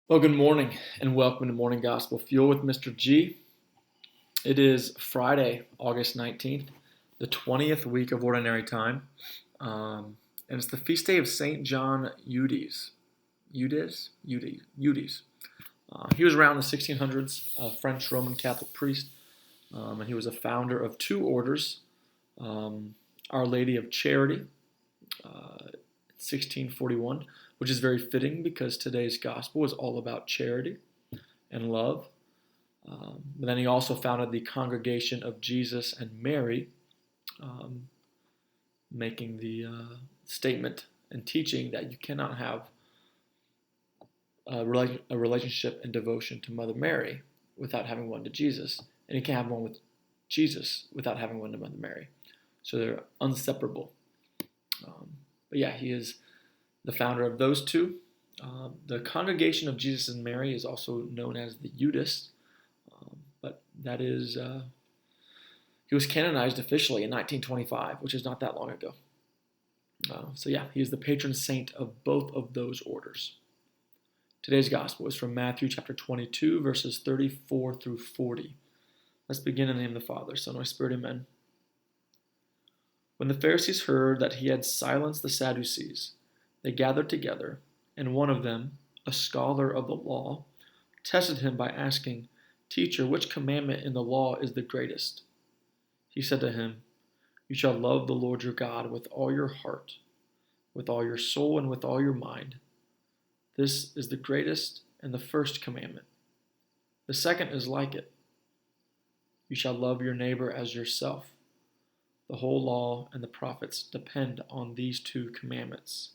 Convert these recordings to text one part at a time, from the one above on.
Well, good morning and welcome to Morning Gospel Fuel with Mr. G. It is Friday, August 19th, the 20th week of Ordinary Time, and it's the feast day of St. John Eudes. Eudes. He was around the 1600s, a French Roman Catholic priest, and he was a founder of two orders, Our Lady of Charity, 1641, which is very fitting because today's gospel is all about charity and love. But then he also founded the Congregation of Jesus and Mary, making the statement and teaching that you cannot have a relationship and devotion to Mother Mary without having one to Jesus, and you can't have one with Jesus without having one to Mother Mary. So they're inseparable. But yeah, he is the founder of those two. The Congregation of Jesus and Mary is also known as the Eudes, but that is, he was canonized officially in 1925, which is not that long ago. So yeah, he is the patron saint of both of those orders. Today's gospel is from Matthew chapter 22, verses 34 through 40. Let's begin in the name of the Father, Son, and Holy Spirit, amen. When the Pharisees heard that he had silenced the Sadducees, they gathered together, and one of them, a scholar of the law, tested him by asking, "Teacher, which commandment in the law is the greatest?" He said to him, "You shall love the Lord your God with all your heart, with all your soul, and with all your mind. This is the greatest and the first commandment. The second is like it. You shall love your neighbor as yourself. The whole law and the prophets depend on these two commandments."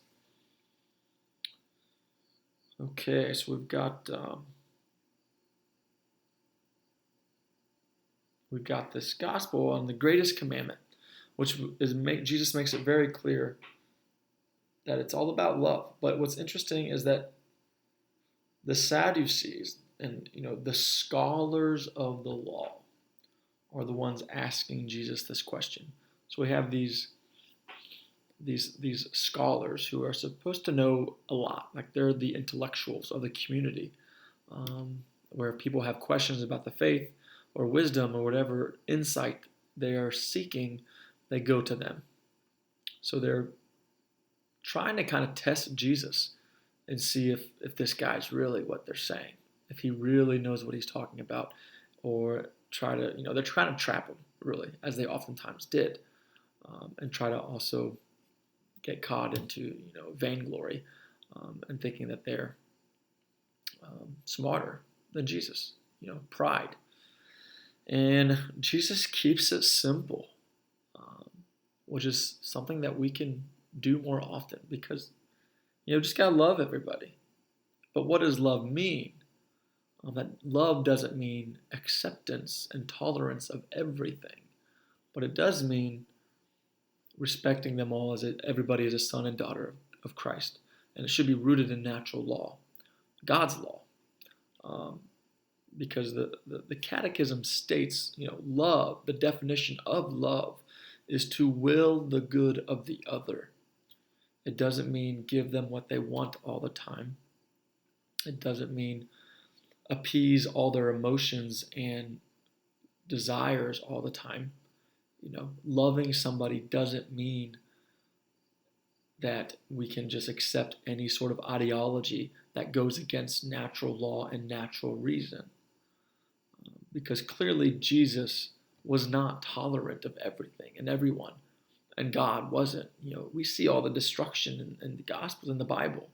Okay, so we've got this gospel on the greatest commandment, which is Jesus makes it very clear that it's all about love. But what's interesting is that the Sadducees and the scholars of the law are the ones asking Jesus this question. So we have these scholars who are supposed to know a lot, like they're the intellectuals of the community, where people have questions about the faith or wisdom or whatever insight they are seeking, they go to them. So they're trying to kind of test Jesus and see if this guy's really what they're saying, if he really knows what he's talking about, or they're trying to trap him, really, as they oftentimes did, and try to also get caught into vainglory, and thinking that they're smarter than Jesus, pride. And Jesus keeps it simple, which is something that we can do more often because just gotta love everybody. But what does love mean? That love doesn't mean acceptance and tolerance of everything, but it does mean respecting them all as everybody is a son and daughter of Christ, and it should be rooted in natural law, God's law, because the Catechism states, love. The definition of love is to will the good of the other. It doesn't mean give them what they want all the time. It doesn't mean appease all their emotions and desires all the time. Loving somebody doesn't mean that we can just accept any sort of ideology that goes against natural law and natural reason. Because clearly Jesus was not tolerant of everything and everyone, and God wasn't. We see all the destruction in the Gospels, in the Bible.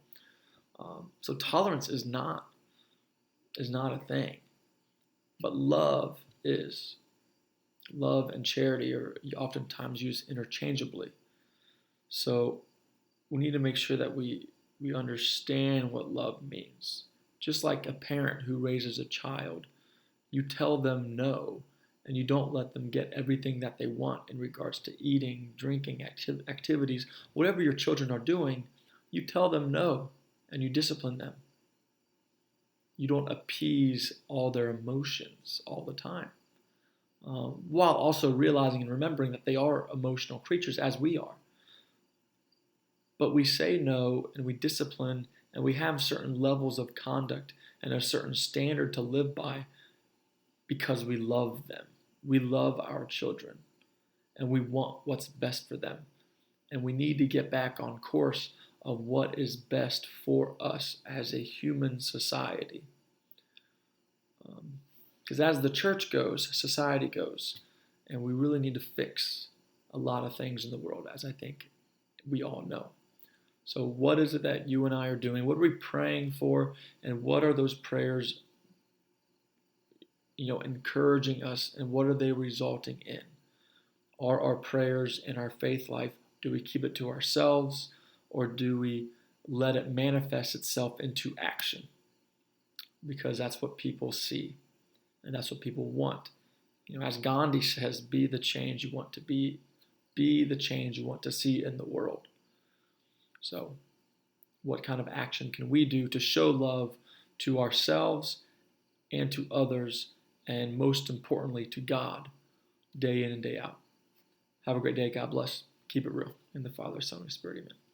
So tolerance is not a thing, but love is. Love and charity are oftentimes used interchangeably. So we need to make sure that we understand what love means. Just like a parent who raises a child, you tell them no, and you don't let them get everything that they want in regards to eating, drinking, activities, whatever your children are doing, you tell them no, and you discipline them. You don't appease all their emotions all the time. While also realizing and remembering that they are emotional creatures as we are. But we say no and we discipline And we have certain levels of conduct and a certain standard to live by because we love them. We love our children and we want what's best for them. And we need to get back on course of what is best for us as a human society. Because as the church goes, society goes. And we really need to fix a lot of things in the world, as I think we all know. So what is it that you and I are doing? What are we praying for? And what are those prayers, encouraging us? And what are they resulting in? Are our prayers in our faith life, do we keep it to ourselves? Or do we let it manifest itself into action? Because that's what people see. And that's what people want. As Gandhi says, be the change you want to be the change you want to see in the world. So, what kind of action can we do to show love to ourselves and to others, and most importantly, to God, day in and day out? Have a great day. God bless. Keep it real. In the Father, Son, and Spirit, amen.